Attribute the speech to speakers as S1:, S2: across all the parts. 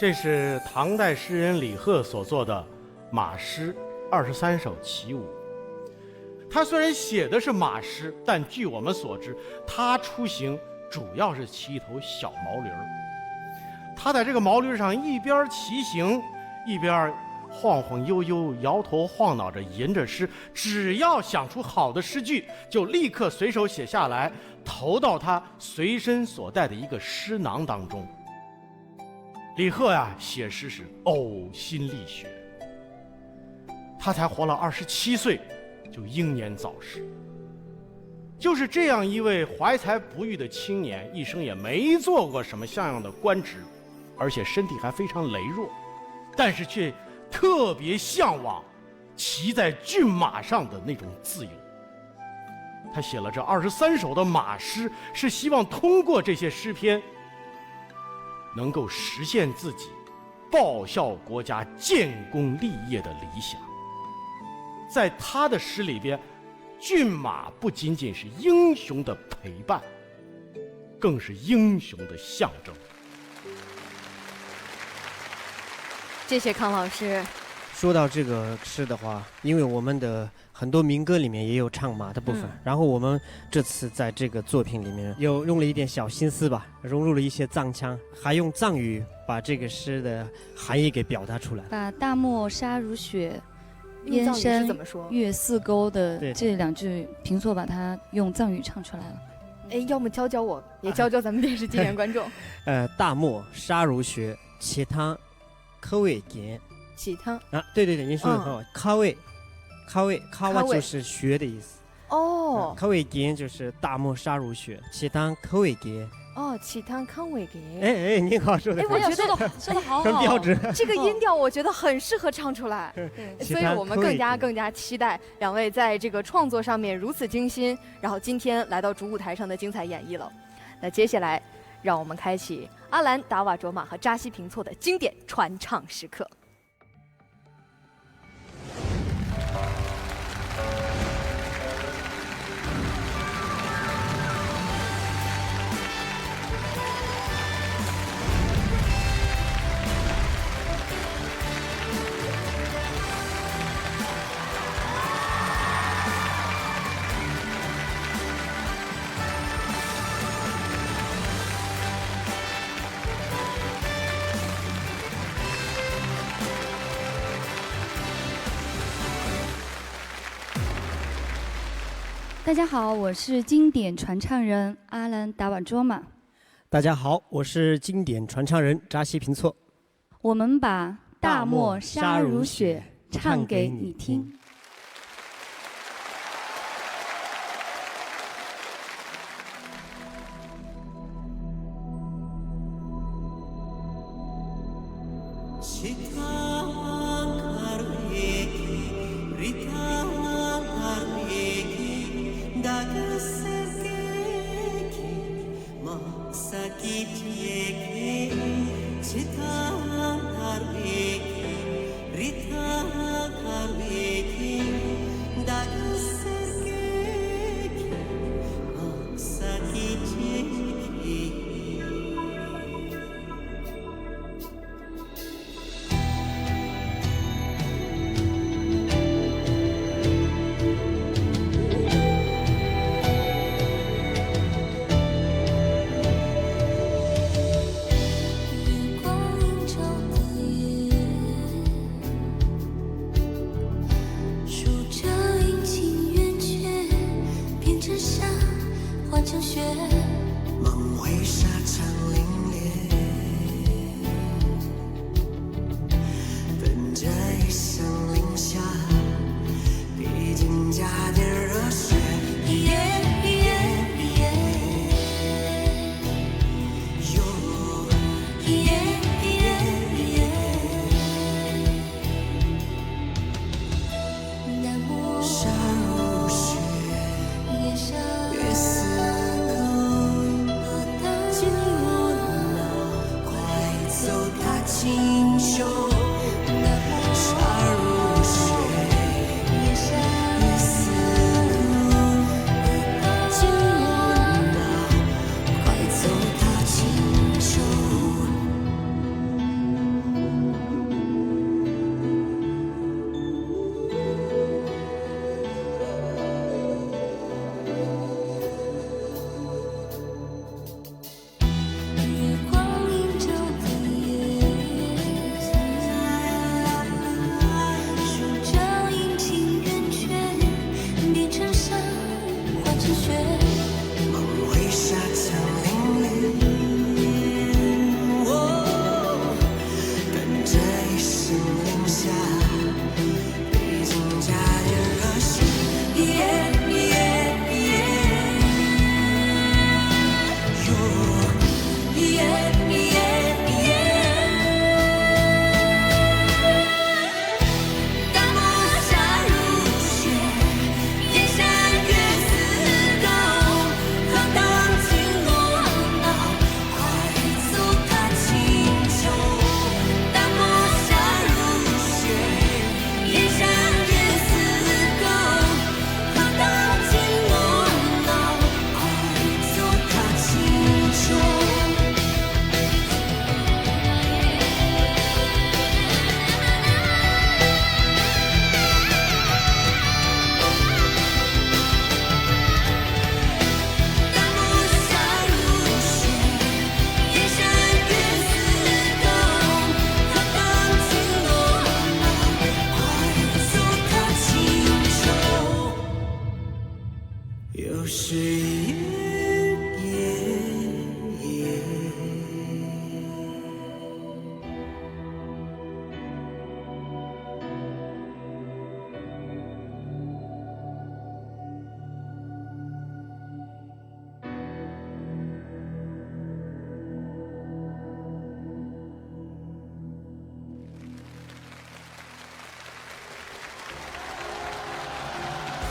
S1: 这是唐代诗人李贺所作的马诗23首其五。他虽然写的是马诗，但据我们所知，他出行主要是骑一头小毛驴儿。他在这个毛驴上一边骑行，一边晃晃悠悠、摇头晃脑着吟着诗，只要想出好的诗句，就立刻随手写下来，投到他随身所带的一个诗囊当中。李贺呀，写诗是呕心沥血。他才活了27岁，就英年早逝。就是这样一位怀才不遇的青年，一生也没做过什么像样的官职，而且身体还非常羸弱，但是却特别向往骑在骏马上的那种自由。他写了这23首的马诗，是希望通过这些诗篇能够实现自己报效国家、建功立业的理想。在他的诗里边，骏马不仅仅是英雄的陪伴，更是英雄的象征。
S2: 谢谢康老师。
S3: 说到这个诗的话，因为我们的很多民歌里面也有唱马的部分，然后我们这次在这个作品里面又用了一点小心思吧，融入了一些藏腔，还用藏语把这个诗的含义给表达出来，
S4: 把大漠沙如雪，
S2: 燕
S4: 山
S2: 怎么说？
S4: 月似钩的这两句平错，把它用藏语唱出来了。
S2: 哎，要么教教我，也教教咱们电视机前观众。
S3: 大漠沙如雪，其他可为见。
S2: 起汤
S3: 啊，对对对，您说的很好。卡位就是雪的意思。
S2: 哦，
S3: 卡位见就是大漠沙如雪，其他可为见。
S2: 哦，起汤康伟给。
S3: 哎，您好，说的。
S2: 哎，我觉得
S4: 说的好，
S3: 很标准。
S2: 这个音调我觉得很适合唱出来，所以我们更加期待两位在这个创作上面如此精心，然后今天来到主舞台上的精彩演绎了。那接下来，让我们开启阿兰达瓦卓玛和扎西平措的经典传唱时刻。
S4: 大家好，我是经典传唱人阿兰达瓦卓玛。
S3: 大家好，我是经典传唱人扎西平措。
S4: 我们把大漠沙如雪唱给你听。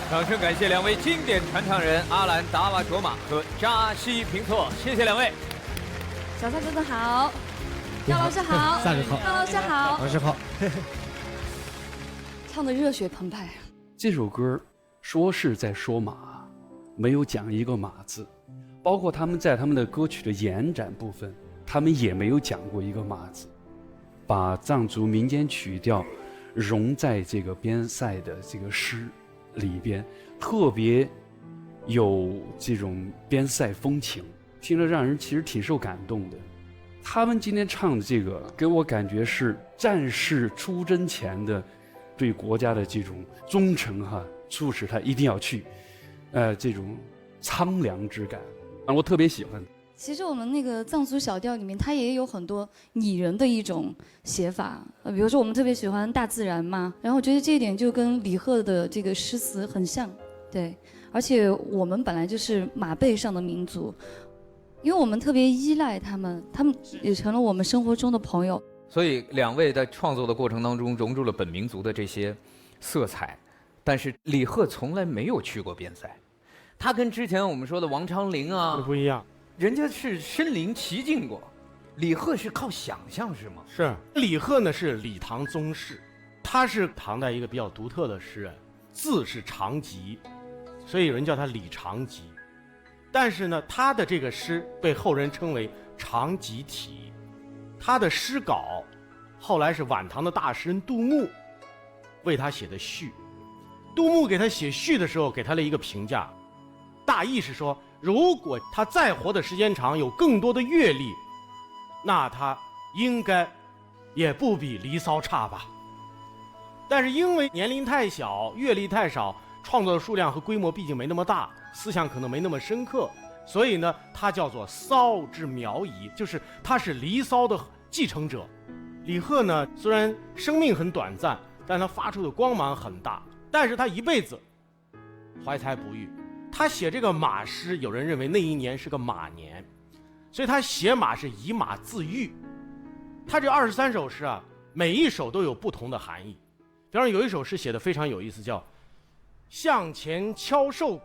S5: 掌声感谢两位经典传唱人阿兰达瓦卓玛和扎西平措，谢谢两位。
S4: 小蔡哥哥好，张老师好，
S3: 萨哥好，
S4: 张老师好，
S3: 老师好。
S4: 唱的热血澎湃。
S6: 这首歌说是在说马，没有讲一个马字，包括他们在他们的歌曲的延展部分，他们也没有讲过一个马字，把藏族民间曲调融在这个边塞的这个诗里边，特别有这种边塞风情，听着让人其实挺受感动的。他们今天唱的这个，给我感觉是战士出征前的对国家的这种忠诚促使他一定要去，这种苍凉之感，我特别喜欢。
S4: 其实我们那个藏族小调里面，它也有很多拟人的一种写法，比如说我们特别喜欢大自然嘛，然后我觉得这一点就跟李贺的这个诗词很像，对，而且我们本来就是马背上的民族，因为我们特别依赖他们，他们也成了我们生活中的朋友。
S5: 所以两位在创作的过程当中融入了本民族的这些色彩，但是李贺从来没有去过边塞，他跟之前我们说的王昌龄啊
S1: 不一样。
S5: 人家是身临其境过，李贺是靠想象是吗？
S1: 是李贺呢，是李唐宗室，他是唐代一个比较独特的诗人，字是长吉，所以有人叫他李长吉。但是呢，他的这个诗被后人称为长吉体。他的诗稿后来是晚唐的大诗人杜牧为他写的序。杜牧给他写序的时候给他了一个评价，大意是说，如果他再活的时间长，有更多的阅历，那他应该也不比离骚差吧。但是因为年龄太小，阅历太少，创作的数量和规模毕竟没那么大，思想可能没那么深刻，所以呢，他叫做骚之苗裔，就是他是离骚的继承者。李贺呢，虽然生命很短暂，但他发出的光芒很大，但是他一辈子怀才不遇。他写这个马诗，有人认为那一年是个马年，所以他写马是以马自喻。他这23首诗啊，每一首都有不同的含义。比方说有一首诗写得非常有意思，叫向前敲瘦骨，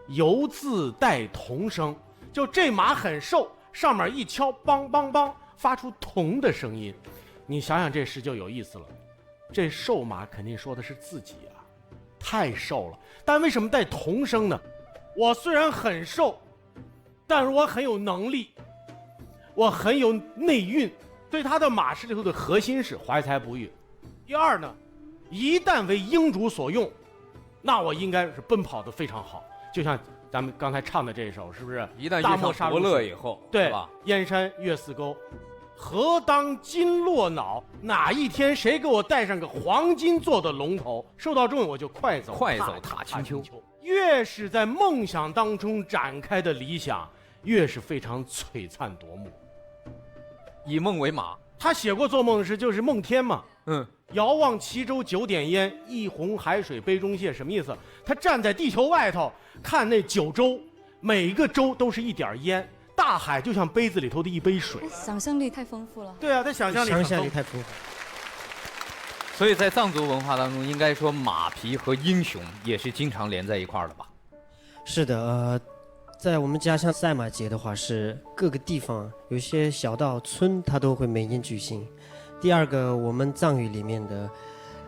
S1: 犹自带铜声。就这马很瘦，上面一敲，梆梆梆，发出铜的声音。你想想这诗就有意思了，这瘦马肯定说的是自己啊，太瘦了，但为什么带铜声呢？我虽然很瘦，但是我很有能力，我很有内蕴。对他的马诗里头的核心是怀才不遇。第二呢，一旦为英主所用，那我应该是奔跑得非常好，就像咱们刚才唱的这首，是不是？
S5: 一旦遇上伯乐以后，
S1: 对
S5: 吧？
S1: 燕山月似钩，何当金络脑？哪一天谁给我戴上个黄金做的龙头，受到重用我就快走踏青丘。越是在梦想当中展开的理想，越是非常璀璨夺目。
S5: 以梦为马，
S1: 他写过做梦的诗，就是梦天嘛。遥望其州9点烟，一泓海水杯中泻。什么意思？他站在地球外头看那9州，每一个州都是一点烟，大海就像杯子里头的一杯水。
S4: 想象力太丰富了。
S1: 对啊，他想象力
S3: 太丰富。
S5: 所以在藏族文化当中，应该说马匹和英雄也是经常连在一块儿的吧？
S3: 是的，在我们家乡赛马节的话，是各个地方有些小到村，它都会每年举行。第二个，我们藏语里面的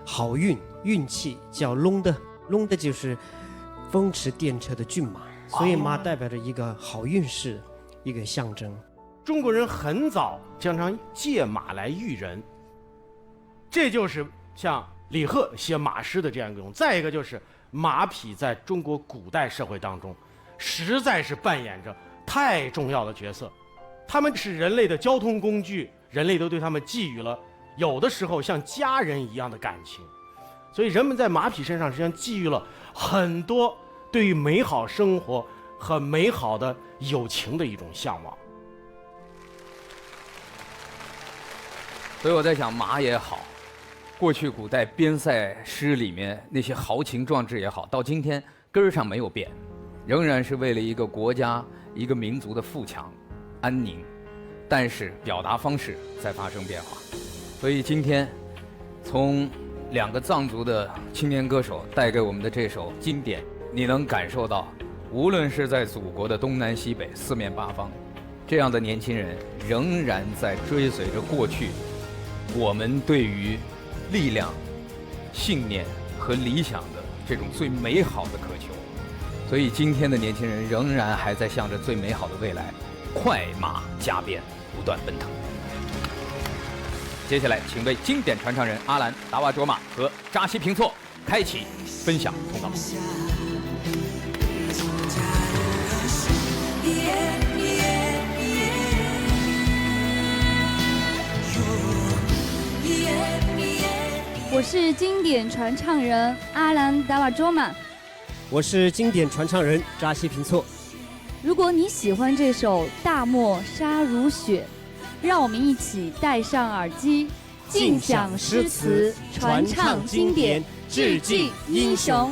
S3: 好运运气叫龙的，龙的就是风驰电掣的骏马，所以马代表着一个好运势，一个象征。
S1: 中国人很早经常借马来喻人，这就是像李贺写马诗的这样一种。再一个就是马匹在中国古代社会当中实在是扮演着太重要的角色，他们是人类的交通工具，人类都对他们寄予了有的时候像家人一样的感情，所以人们在马匹身上实际上寄予了很多对于美好生活和美好的友情的一种向往。
S5: 所以我在想，马也好，过去古代边塞诗里面那些豪情壮志也好，到今天根儿上没有变，仍然是为了一个国家、一个民族的富强、安宁，但是表达方式在发生变化。所以今天从两个藏族的青年歌手带给我们的这首经典，你能感受到，无论是在祖国的东南西北四面八方，这样的年轻人仍然在追随着过去我们对于力量、信念和理想的这种最美好的渴求。所以今天的年轻人仍然还在向着最美好的未来快马加鞭不断奔腾。接下来请为经典传唱人阿兰达瓦卓玛和扎西平措开启分享通道。
S4: 我是经典传唱人阿兰达瓦卓玛，
S3: 我是经典传唱人扎西平措。
S4: 如果你喜欢这首《大漠沙如雪》，让我们一起戴上耳机，尽享诗词，传唱经典，致敬英雄。